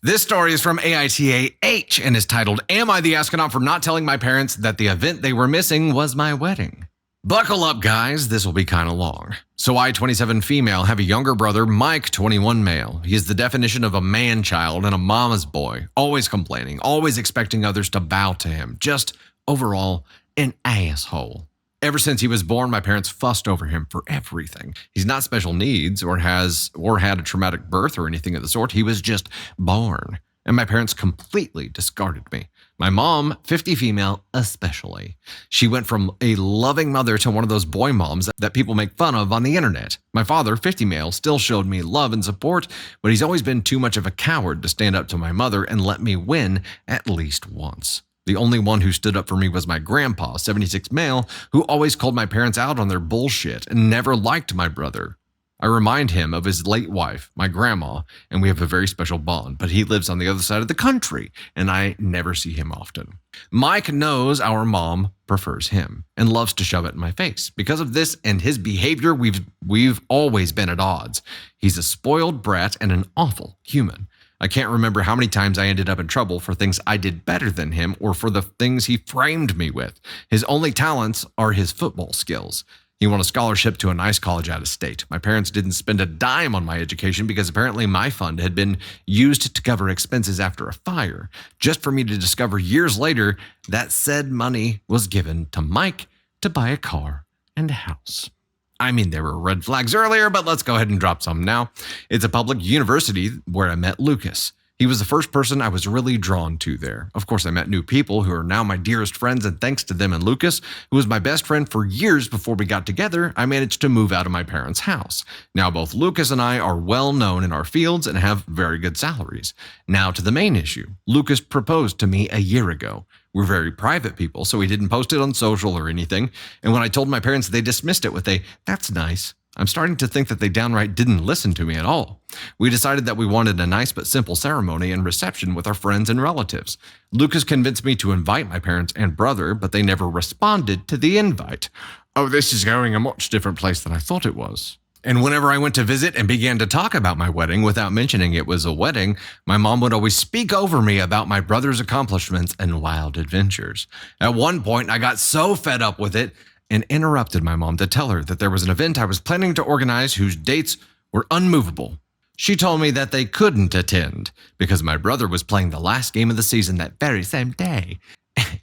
This story is from AITA and is titled, Am I the Astronaut for Not Telling My Parents That the Event They Were Missing Was My Wedding? Buckle up, guys. This will be kind of long. So I, 27 female, have a younger brother, Mike, 21 male. He is the definition of a man-child and a mama's boy, always complaining, always expecting others to bow to him. Just overall, an asshole. Ever since he was born, my parents fussed over him for everything. He's not special needs or had a traumatic birth or anything of the sort. He was just born. And my parents completely discarded me. My mom, 50 female, especially. She went from a loving mother to one of those boy moms that people make fun of on the internet. My father, 50 male, still showed me love and support, but he's always been too much of a coward to stand up to my mother and let me win at least once. The only one who stood up for me was my grandpa, 76 male, who always called my parents out on their bullshit and never liked my brother. I remind him of his late wife, my grandma, and we have a very special bond, but he lives on the other side of the country, and I never see him often. Mike knows our mom prefers him and loves to shove it in my face. Because of this and his behavior, we've always been at odds. He's a spoiled brat and an awful human. I can't remember how many times I ended up in trouble for things I did better than him or for the things he framed me with. His only talents are his football skills. He won a scholarship to a nice college out of state. My parents didn't spend a dime on my education because apparently my fund had been used to cover expenses after a fire, just for me to discover years later that said money was given to Mike to buy a car and a house. I mean, there were red flags earlier, but let's go ahead and drop some now. It's a public university where I met Lucas. He was the first person I was really drawn to there. Of course, I met new people who are now my dearest friends, and thanks to them and Lucas, who was my best friend for years before we got together, I managed to move out of my parents' house. Now, both Lucas and I are well known in our fields and have very good salaries. Now to the main issue. Lucas proposed to me a year ago. We're very private people, so he didn't post it on social or anything. And when I told my parents, they dismissed it with a, "That's nice." I'm starting to think that they downright didn't listen to me at all. We decided that we wanted a nice but simple ceremony and reception with our friends and relatives. Lucas convinced me to invite my parents and brother, but they never responded to the invite. Oh, this is going a much different place than I thought it was. And whenever I went to visit and began to talk about my wedding without mentioning it was a wedding, my mom would always speak over me about my brother's accomplishments and wild adventures. At one point, I got so fed up with it and interrupted my mom to tell her that there was an event I was planning to organize whose dates were unmovable. She told me that they couldn't attend because my brother was playing the last game of the season that very same day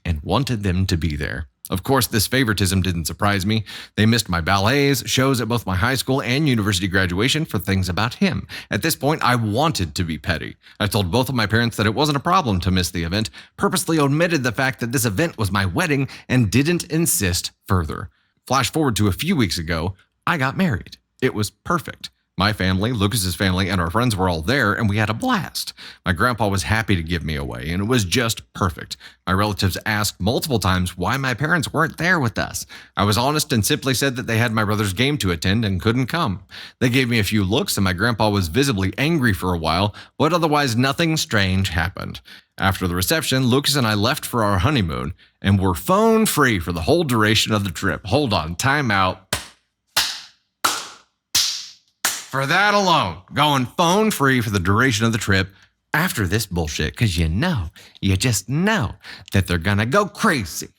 and wanted them to be there. Of course, this favoritism didn't surprise me. They missed my ballets, shows at both my high school and university graduation for things about him. At this point, I wanted to be petty. I told both of my parents that it wasn't a problem to miss the event, purposely omitted the fact that this event was my wedding, and didn't insist further. Flash forward to a few weeks ago, I got married. It was perfect. My family, Lucas's family, and our friends were all there, and we had a blast. My grandpa was happy to give me away, and it was just perfect. My relatives asked multiple times why my parents weren't there with us. I was honest and simply said that they had my brother's game to attend and couldn't come. They gave me a few looks, and my grandpa was visibly angry for a while, but otherwise nothing strange happened. After the reception, Lucas and I left for our honeymoon, and were phone-free for the whole duration of the trip. Hold on, time out. For that alone, going phone free for the duration of the trip after this bullshit, because you just know that they're gonna go crazy.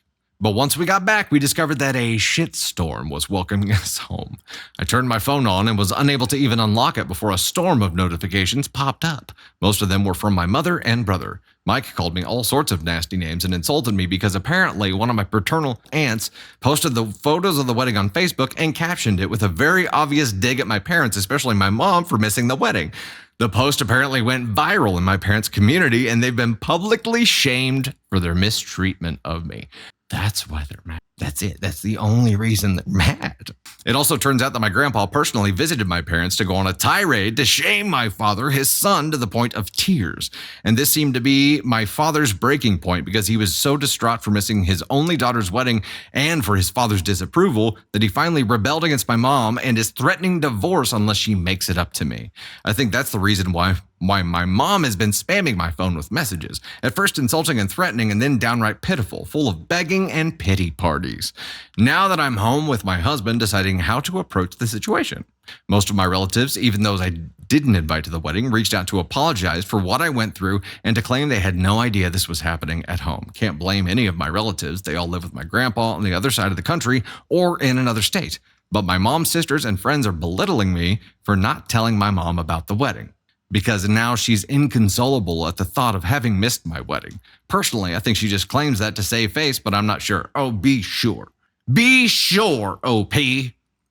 But once we got back, we discovered that a shitstorm was welcoming us home. I turned my phone on and was unable to even unlock it before a storm of notifications popped up. Most of them were from my mother and brother. Mike called me all sorts of nasty names and insulted me because apparently one of my paternal aunts posted the photos of the wedding on Facebook and captioned it with a very obvious dig at my parents, especially my mom, for missing the wedding. The post apparently went viral in my parents' community, and they've been publicly shamed for their mistreatment of me. That's why they're mad. That's it. That's the only reason they're mad. It also turns out that my grandpa personally visited my parents to go on a tirade to shame my father, his son, to the point of tears. And this seemed to be my father's breaking point because he was so distraught for missing his only daughter's wedding and for his father's disapproval that he finally rebelled against my mom and is threatening divorce unless she makes it up to me. I think that's the reason why why my mom has been spamming my phone with messages, at first insulting and threatening, and then downright pitiful, full of begging and pity parties. Now that I'm home with my husband, deciding how to approach the situation. Most of my relatives, even those I didn't invite to the wedding, reached out to apologize for what I went through and to claim they had no idea this was happening at home. Can't blame any of my relatives. They all live with my grandpa on the other side of the country or in another state. But my mom's sisters and friends are belittling me for not telling my mom about the wedding, because now she's inconsolable at the thought of having missed my wedding. Personally, I think she just claims that to save face, but I'm not sure. Oh, be sure. Be sure, OP.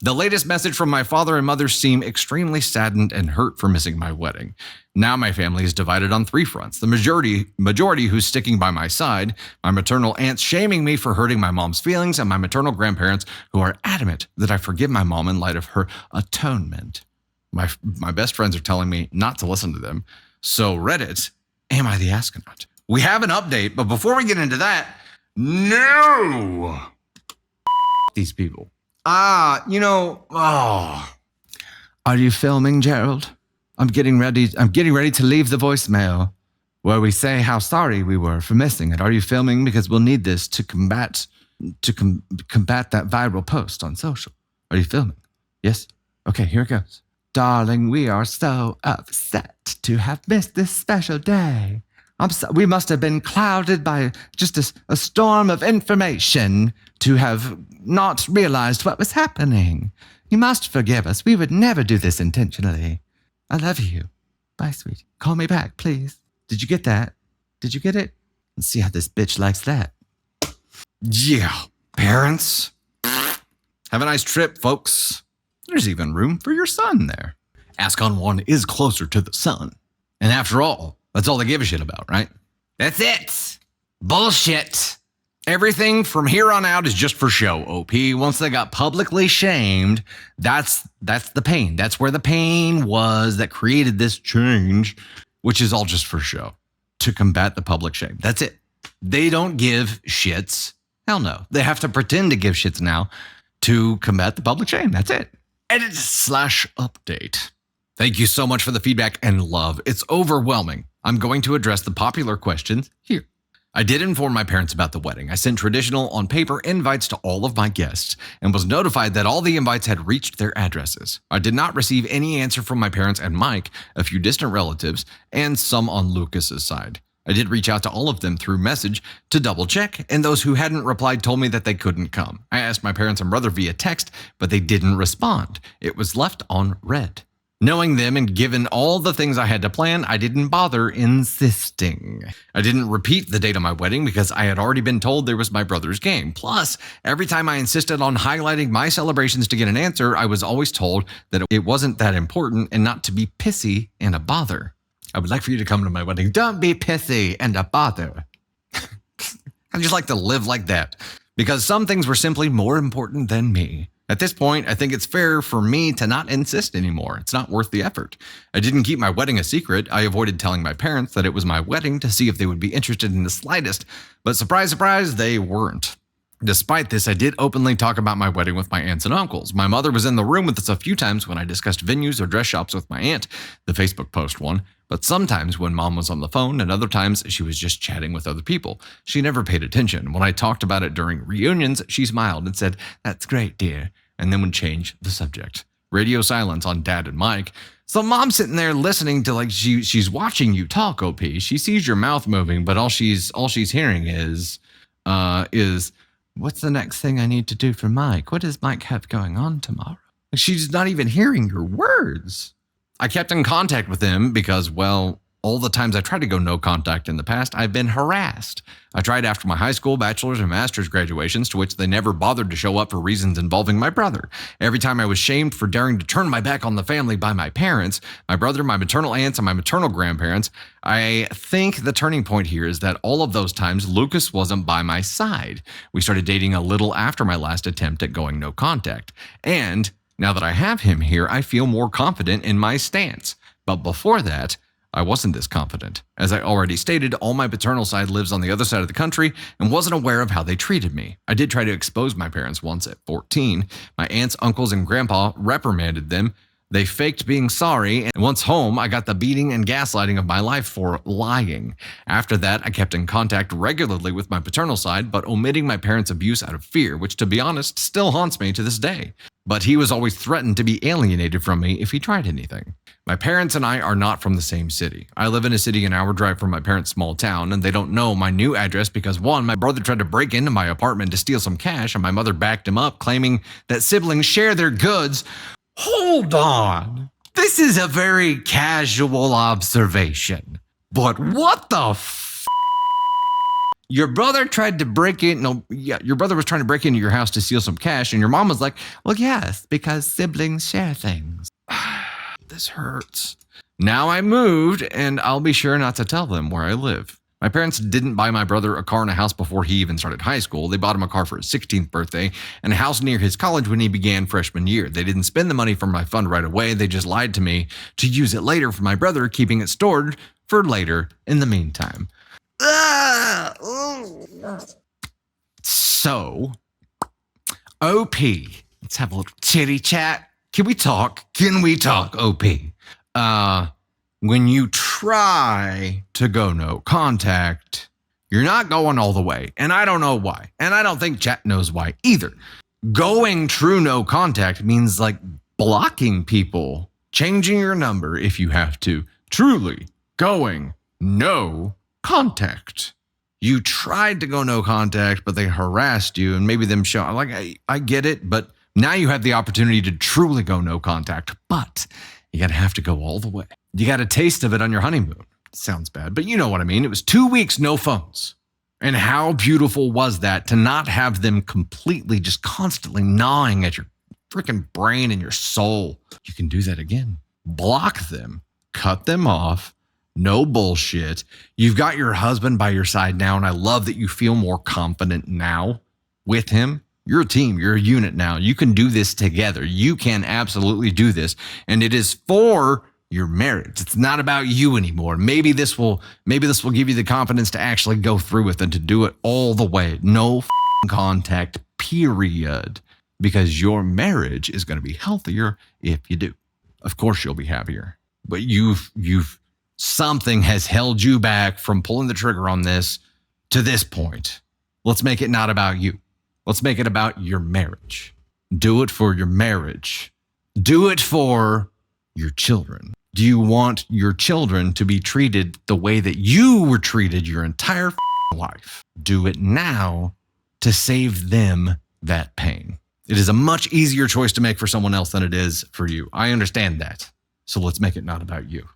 The latest message from my father and mother seem extremely saddened and hurt for missing my wedding. Now my family is divided on three fronts. The majority who's sticking by my side, my maternal aunts shaming me for hurting my mom's feelings, and my maternal grandparents who are adamant that I forgive my mom in light of her atonement. My best friends are telling me not to listen to them. So Reddit, am I the astronaut? We have an update, but before we get into that, no! These people. Are you filming, Gerald? I'm getting ready to leave the voicemail where we say how sorry we were for missing it. Are you filming? Because we'll need this to combat that viral post on social. Are you filming? Yes? Okay, here it goes. Darling, we are so upset to have missed this special day. We must have been clouded by just a storm of information to have not realized what was happening. You must forgive us. We would never do this intentionally. I love you. Bye, sweetie. Call me back, please. Did you get that? Did you get it? Let's see how this bitch likes that. Yeah, parents. Have a nice trip, folks. There's even room for your son there. Ascon 1 is closer to the sun. And after all, that's all they give a shit about, right? That's it. Bullshit. Everything from here on out is just for show, OP. Once they got publicly shamed, that's the pain. That's where the pain was that created this change, which is all just for show, to combat the public shame. That's it. They don't give shits. Hell no. They have to pretend to give shits now to combat the public shame. That's it. Edit/update. Thank you so much for the feedback and love. It's overwhelming. I'm going to address the popular questions here. I did inform my parents about the wedding. I sent traditional on paper invites to all of my guests and was notified that all the invites had reached their addresses. I did not receive any answer from my parents and Mike, a few distant relatives, and some on Lucas's side. I did reach out to all of them through message to double check, and those who hadn't replied told me that they couldn't come. I asked my parents and brother via text, but they didn't respond. It was left on red. Knowing them and given all the things I had to plan, I didn't bother insisting. I didn't repeat the date of my wedding because I had already been told there was my brother's game. Plus, every time I insisted on highlighting my celebrations to get an answer, I was always told that it wasn't that important and not to be pissy and a bother. I would like for you to come to my wedding. Don't be pissy and a bother. I just like to live like that because some things were simply more important than me. At this point, I think it's fair for me to not insist anymore. It's not worth the effort. I didn't keep my wedding a secret. I avoided telling my parents that it was my wedding to see if they would be interested in the slightest, but surprise, surprise, they weren't. Despite this, I did openly talk about my wedding with my aunts and uncles. My mother was in the room with us a few times when I discussed venues or dress shops with my aunt, the Facebook post one, but sometimes when mom was on the phone and other times she was just chatting with other people. She never paid attention. When I talked about it during reunions, she smiled and said, "That's great, dear," and then would change the subject. Radio silence on Dad and Mike. So mom's sitting there listening to she's watching you talk, OP. She sees your mouth moving, but all she's hearing is what's the next thing I need to do for Mike? What does Mike have going on tomorrow? She's not even hearing your words. I kept in contact with him because, well, all the times I tried to go no contact in the past, I've been harassed. I tried after my high school, bachelor's, and master's graduations, to which they never bothered to show up for reasons involving my brother. Every time I was shamed for daring to turn my back on the family by my parents, my brother, my maternal aunts, and my maternal grandparents, I think the turning point here is that all of those times, Lucas wasn't by my side. We started dating a little after my last attempt at going no contact. And now that I have him here, I feel more confident in my stance. But before that, I wasn't this confident. As I already stated, all my paternal side lives on the other side of the country and wasn't aware of how they treated me. I did try to expose my parents once at 14. My aunts, uncles, and grandpa reprimanded them. They faked being sorry, and once home, I got the beating and gaslighting of my life for lying. After that, I kept in contact regularly with my paternal side, but omitting my parents' abuse out of fear, which, to be honest, still haunts me to this day. But he was always threatened to be alienated from me if he tried anything. My parents and I are not from the same city. I live in a city an hour drive from my parents' small town, and they don't know my new address because, one, my brother tried to break into my apartment to steal some cash, and my mother backed him up, claiming that siblings share their goods. Hold on. This is a very casual observation. But what the Your brother tried to break in. No, yeah, your brother was trying to break into your house to steal some cash, and your mom was like, well, yes, because siblings share things. This hurts. Now I moved, and I'll be sure not to tell them where I live. My parents didn't buy my brother a car and a house before he even started high school. They bought him a car for his 16th birthday and a house near his college when he began freshman year. They didn't spend the money from my fund right away. They just lied to me to use it later for my brother, keeping it stored for later in the meantime. So, OP, let's have a little chitty chat. Can we talk? OP? When you try to go no contact, you're not going all the way. And I don't know why. And I don't think chat knows why either. Going true no contact means like blocking people, changing your number if you have to. Truly going no contact. You tried to go no contact, but they harassed you and maybe them show. Like, I get it, but now you have the opportunity to truly go no contact. But you got to have to go all the way. You got a taste of it on your honeymoon. Sounds bad, but you know what I mean. It was 2 weeks, no phones. And how beautiful was that to not have them completely just constantly gnawing at your freaking brain and your soul. You can do that again. Block them, cut them off. No bullshit. You've got your husband by your side now, and I love that you feel more confident now with him. You're a team. You're a unit now. You can do this together. You can absolutely do this. And it is for your marriage. It's not about you anymore. Maybe this will give you the confidence to actually go through with it, to do it all the way. No contact, period. Because your marriage is going to be healthier if you do. Of course you'll be happier. But something has held you back from pulling the trigger on this to this point. Let's make it not about you. Let's make it about your marriage. Do it for your marriage. Do it for your children. Do you want your children to be treated the way that you were treated your entire life? Do it now to save them that pain. It is a much easier choice to make for someone else than it is for you. I understand that. So let's make it not about you.